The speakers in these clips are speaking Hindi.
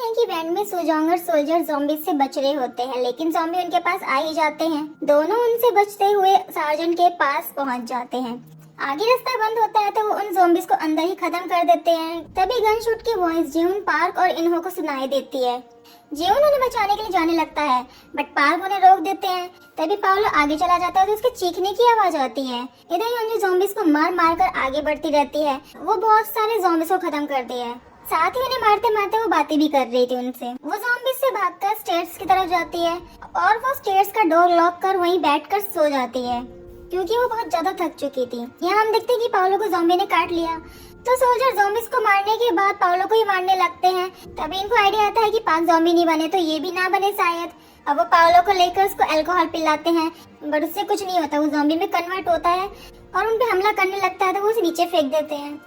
हैं कि बैंड में सुजोंग और सोल्जर ज़ॉम्बीज से बच रहे होते हैं, लेकिन ज़ॉम्बी उनके पास आ ही जाते हैं। दोनों उनसे बचते हुए सार्जेंट के पास पहुंच जाते हैं। आगे रास्ता बंद होता है तो वो उन ज़ॉम्बीज को अंदर ही खत्म कर देते हैं। तभी गन शूट की वॉइस जेउन, पार्क और इन्हो को सुनाई देती है। जेउन उन्हें बचाने के लिए जाने लगता है, बट पार्क उन्हें रोक देते हैं। तभी पाओलो आगे चला जाता है तो उसके चीखने की आवाज आती है। इधर योंजू ज़ॉम्बीज को मार मार कर आगे बढ़ती रहती है। वो बहुत सारे ज़ॉम्बीज को खत्म करती है, साथ ही उन्हें मारते मारते वो बातें भी कर रही थी उनसे। वो ज़ॉम्बीज से भागकर स्टेयर्स की तरफ जाती है और वो स्टेयर्स का डोर लॉक कर वहीं बैठकर सो जाती है, क्योंकि वो बहुत ज्यादा थक चुकी थी। यहाँ हम देखते हैं कि पाओलो को ज़ॉम्बी ने काट लिया, तो सोल्जर ज़ॉम्बीज को मारने के बाद पाओलो को ही मारने लगते हैं। तभी इनको आइडिया आता है कि पाक ज़ॉम्बी नहीं बने तो ये भी ना बने शायद। अब वो पाओलो को लेकर उसको अल्कोहल पिलाते हैं, बट उससे कुछ नहीं होता। वो ज़ॉम्बी में कन्वर्ट होता है और उन पे हमला करने लगता है, तो वो उसे नीचे फेंक देते हैं।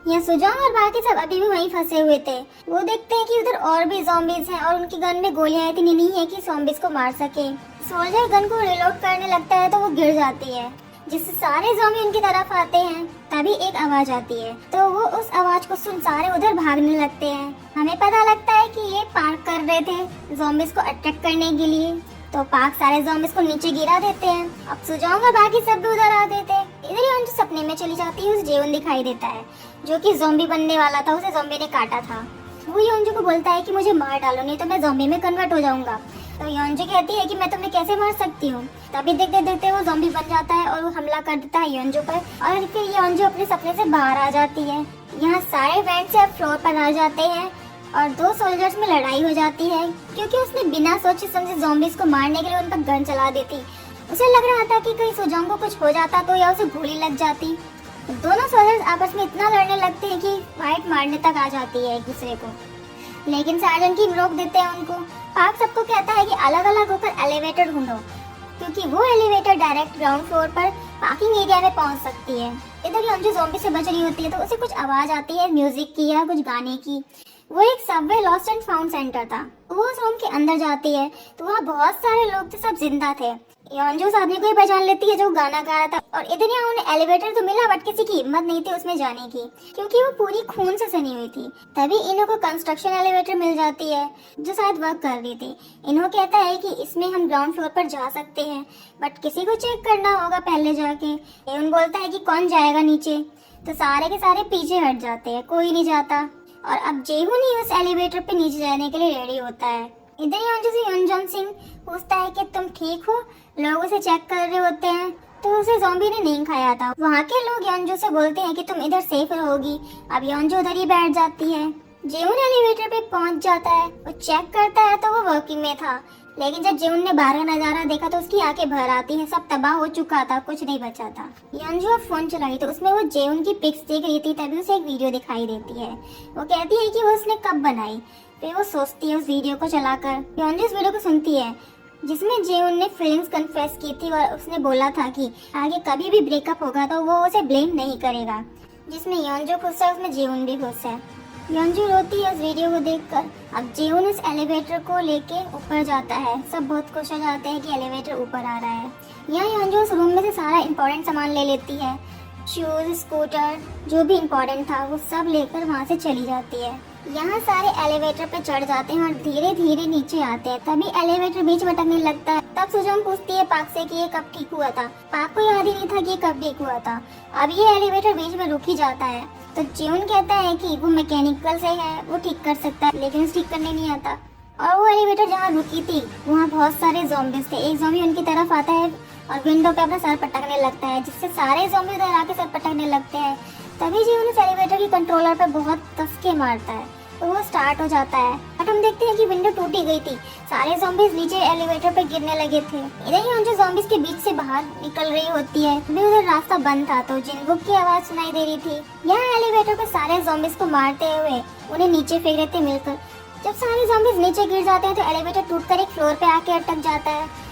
यहाँ सुजोंग और बाकी सब अभी भी वहीं फंसे हुए थे। वो देखते हैं कि उधर और भी ज़ॉम्बीज हैं और उनकी गन में गोलियां इतनी नहीं है कि ज़ॉम्बीज को मार सके। सोल्जर गन को रिलोड करने लगता है तो वो गिर जाती है, जिससे सारे ज़ॉम्बी उनकी तरफ आते हैं। तभी एक आवाज आती है, तो वो उस आवाज को सुन सारे उधर भागने लगते हैं। हमें पता लगता है कि ये पार्क कर रहे थे ज़ॉम्बीज को अटैक करने के लिए, तो पार्क सारे ज़ॉम्बीज को नीचे गिरा देते हैं। अब सुजोंग और बाकी सब भी उधर आते थे। इधर योंजू सपने में चली जाती है। उस जेउन दिखाई देता है जो कि ज़ॉम्बी बनने वाला था, उसे ज़ॉम्बी ने काटा था। वो योंजू को बोलता है कि मुझे मार डालो, नहीं तो मैं ज़ॉम्बी में कन्वर्ट हो जाऊंगा। तो योंजू कहती है कि मैं तुम्हें कैसे मार सकती हूँ। तभी देखते देखते वो ज़ॉम्बी बन जाता है और वो हमला कर देता है योंजू पर, और फिर योंजू अपने सपने से बाहर आ जाती है। यहाँ सारे बैंड से अब फ्लोर पर आ जाते हैं और दो सोल्जर्स में लड़ाई हो जाती है, क्योंकि उसने बिना सोचे समझे ज़ॉम्बीज को मारने के लिए उन पर गन चला दी थी। उसे लग रहा था कि कहीं सुजोंग को कुछ हो जाता तो या उसे गोली लग जाती। दोनों सोल्जर्स आपस में इतना लड़ने लगते हैं कि फाइट मारने तक आ जाती है एक दूसरे को, लेकिन सार्जेंट की रोक देते हैं उनको। पार्क सबको कहता है कि अलग अलग होकर एलिवेटर ढूंढो, क्योंकि वो एलिवेटर डायरेक्ट ग्राउंड फ्लोर पर पार्किंग एरिया में पहुंच सकती है। इधर योंजू ज़ॉम्बी से बच रही होती है तो उसे कुछ आवाज आती है म्यूजिक की या कुछ गाने की। वो एक Subway lost and found centre था। वो उस रूम के अंदर जाती है तो वहाँ बहुत सारे लोग थे, सब जिंदा थे। योंजू उस आदमी को ही पहचान लेती है जो गाना गा रहा था। और इधर यहाँ उन्हें एलिवेटर तो मिला, बट किसी की हिम्मत नहीं थी उसमें जाने की, क्योंकि वो पूरी खून से सनी हुई थी। तभी इन्हों को कंस्ट्रक्शन एलिवेटर मिल जाती है जो शायद वर्क कर रही थी। इन्हों कहता है कि इसमें हम ग्राउंड फ्लोर पर जा सकते हैं, बट किसी को चेक करना होगा पहले जाके। उन बोलता है कि कौन जाएगा नीचे, तो सारे के सारे पीछे हट जाते हैं, कोई नहीं जाता। और अब जेहुन ही उस एलिवेटर पे नीचे जाने के लिए रेडी होता है। इधर योंजू से योंजन सिंह पूछता है कि तुम ठीक हो, लोग उसे चेक कर रहे होते हैं, तो उसे ज़ॉम्बी ने नहीं खाया था। वहाँ के लोग योंजू से बोलते हैं कि तुम इधर सेफ रहोगी। अब योंजू उधर ही बैठ जाती है। जेहुन एलिवेटर पे पहुँच जाता है, वो चेक करता है तो वो वर्किंग में था, लेकिन जब जेहुन ने बाहर का नजारा देखा तो उसकी आंखें भर आती हैं। सब तबाह हो चुका था, कुछ नहीं बचा था। योंजू अब फोन चलाई तो उसमें वो जेहुन की पिक्स देख रही थी। तभी उसे एक वीडियो दिखाई देती है। वो कहती है कि वो उसने कब बनाई। फिर वो सोचती है उस वीडियो को चलाकर। योंजू इस वीडियो को सुनती है जिसमें जेहुन ने फीलिंग्स कन्फेस की थी और उसने बोला था कि आगे कभी भी ब्रेकअप होगा तो वो उसे ब्लेम नहीं करेगा। जिसमें योंजू खुश है उसमें जेहुन भी खुश है। योंजू रोती है उस वीडियो को देखकर। अब जेहुन उस एलिवेटर को लेके ऊपर जाता है। सब बहुत खुश हो जाते हैं कि एलिवेटर ऊपर आ रहा है। यहाँ योंजू उस रूम में से सारा इम्पोर्टेंट सामान ले लेती है, शूज, स्कूटर, जो भी इम्पोर्टेंट था वो सब लेकर वहाँ से चली जाती है। यहाँ सारे एलिवेटर पे चढ़ जाते हैं और धीरे धीरे नीचे आते हैं। तभी एलिवेटर बीच में अटकने लगता है। तब सुजोंग पूछती है पाक से कि ये कब ठीक हुआ था। पाक को याद ही नहीं था कि ये कब ठीक हुआ था। अब ये एलिवेटर बीच में रुक ही जाता है, तो जेहुन कहता है कि वो मैकेनिकल से है, वो ठीक कर सकता है, लेकिन उसे ठीक करने नहीं आता। और वो एलिवेटर जहाँ रुकी थी वहाँ बहुत सारे ज़ॉम्बीज थे। एक ज़ॉम्बी उनकी तरफ आता है और विंडो पे अपना सर पटकने लगता है, जिससे सारे ज़ॉम्बी उधर आके सर पटकने लगते हैं। तभी जेहुन उस एलिवेटर की कंट्रोलर पे बहुत कस के मारता है तो वो स्टार्ट हो जाता है। बट हम देखते हैं कि विंडो टूटी गई थी, सारे ज़ॉम्बीज नीचे एलिवेटर पे गिरने लगे थे। इधर ही योंजू ज़ॉम्बीज के बीच से बाहर निकल रही होती है। अभी उधर रास्ता बंद था तो जिनबुक की आवाज सुनाई दे रही थी। यहाँ एलिवेटर पे सारे ज़ॉम्बीज को मारते हुए उन्हें नीचे फेंक देते मिलकर। जब सारे ज़ॉम्बीज नीचे गिर जाते हैं तो एलिवेटर टूटकर एक फ्लोर पे आके अटक जाता है।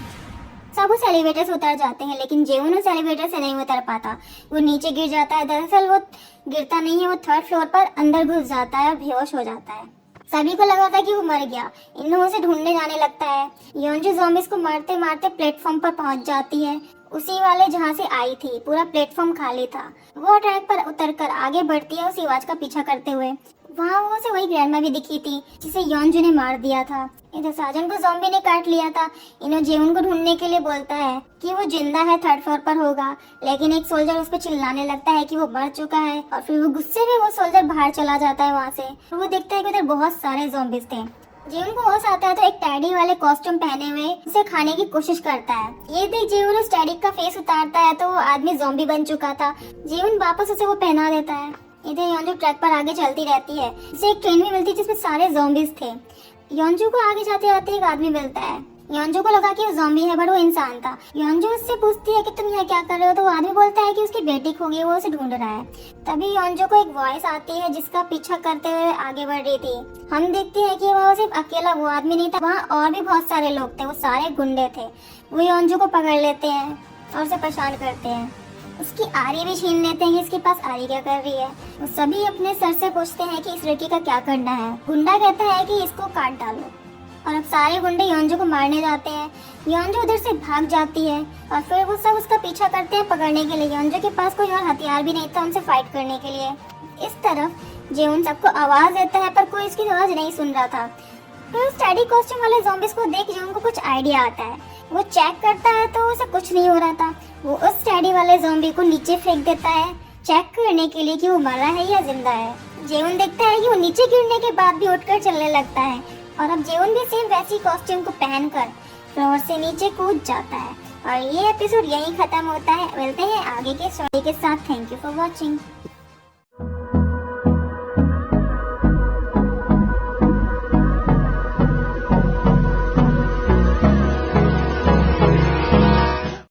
सब उस एलिवेटर से उतर जाते हैं, लेकिन जेहुन उस एलिवेटर से नहीं उतर पाता। वो नीचे गिर जाता है। दरअसल वो गिरता नहीं है, वो थर्ड फ्लोर पर अंदर घुस जाता है और बेहोश हो जाता है। सभी को लगा था कि वो मर गया। इन्हों उसे ढूंढने जाने लगता है। योंजू ज़ॉम्बीज को मारते मारते प्लेटफॉर्म पर पहुंच जाती है, उसी वाले जहां से आई थी। पूरा प्लेटफॉर्म खाली था। वो ट्रैक पर उतरकर आगे बढ़ती है उसी आवाज का पीछा करते हुए। वहाँ वो उसे वही ग्रैंडमा भी दिखी थी जिसे योंजू ने मार दिया था। इधर साजन को ज़ॉम्बी ने काट लिया था। इनो जेउन को ढूंढने के लिए बोलता है कि वो जिंदा है, 3rd फ्लोर पर होगा, लेकिन एक सोल्जर उस पर चिल्लाने लगता है कि वो मर चुका है और फिर वो गुस्से में वो सोल्जर बाहर चला जाता है वहाँ से। वो देखता है कि उधर बहुत सारे ज़ॉम्बीज थे। जेउन को होश आता है तो एक टैडी वाले कॉस्ट्यूम पहने हुए उसे खाने की कोशिश करता है। ये देख जेउन उस टैडी का फेस उतारता है तो वो आदमी ज़ॉम्बी बन चुका था। जेउन वापस उसे वो पहना देता है। इधर योंजू ट्रैक पर आगे चलती रहती है। इसे एक ट्रेन भी मिलती है जिसमें सारे ज़ॉम्बीज थे। योंजू को आगे जाते जाते एक आदमी मिलता है। योंजू को लगा कि वो ज़ॉम्बी है बट वो इंसान था। योंजू उससे पूछती है कि तुम यहाँ क्या कर रहे हो, तो वो आदमी बोलता है कि उसकी बेटी खो गई, वो उसे ढूंढ रहा है। तभी योंजू को एक वॉइस आती है जिसका पीछा करते हुए आगे बढ़ रही थी। हम देखते हैं कि वहाँ सिर्फ अकेला वो आदमी नहीं था, वहाँ और भी बहुत सारे लोग थे, वो सारे गुंडे थे। वो योंजू को पकड़ लेते हैं और उसे परेशान करते हैं। उसकी आरी भी छीन लेते हैं कि इसके पास आरी क्या कर रही है। वो सभी अपने सर से पूछते हैं कि इस लड़की का क्या करना है। गुंडा कहता है कि इसको काट डालो और अब सारे गुंडे योंजू को मारने जाते हैं। योंजू उधर से भाग जाती है और फिर वो सब उसका पीछा करते हैं पकड़ने के लिए। योंजू के पास कोई और हथियार भी नहीं था उनसे फाइट करने के लिए। इस तरफ जेउन सबको आवाज देता है पर कोई इसकी आवाज नहीं सुन रहा था। फिर उस टैडी कॉस्ट्यूम वाले ज़ॉम्बीज को देख जेउन को कुछ आइडिया आता है। वो चेक करता है तो उसे कुछ नहीं हो रहा था। वो उस टैडी वाले ज़ॉम्बी को नीचे फेंक देता है चेक करने के लिए कि वो मरा है या जिंदा है। जेउन देखता है कि वो नीचे गिरने के बाद भी उठकर चलने लगता है और अब जेउन भी सेम वैसी कॉस्ट्यूम को पहनकर फ्लोर से नीचे कूद जाता है। और ये एपिसोड यहीं खत्म होता है। मिलते हैं आगे के स्टोरी के साथ। Thank you for watching.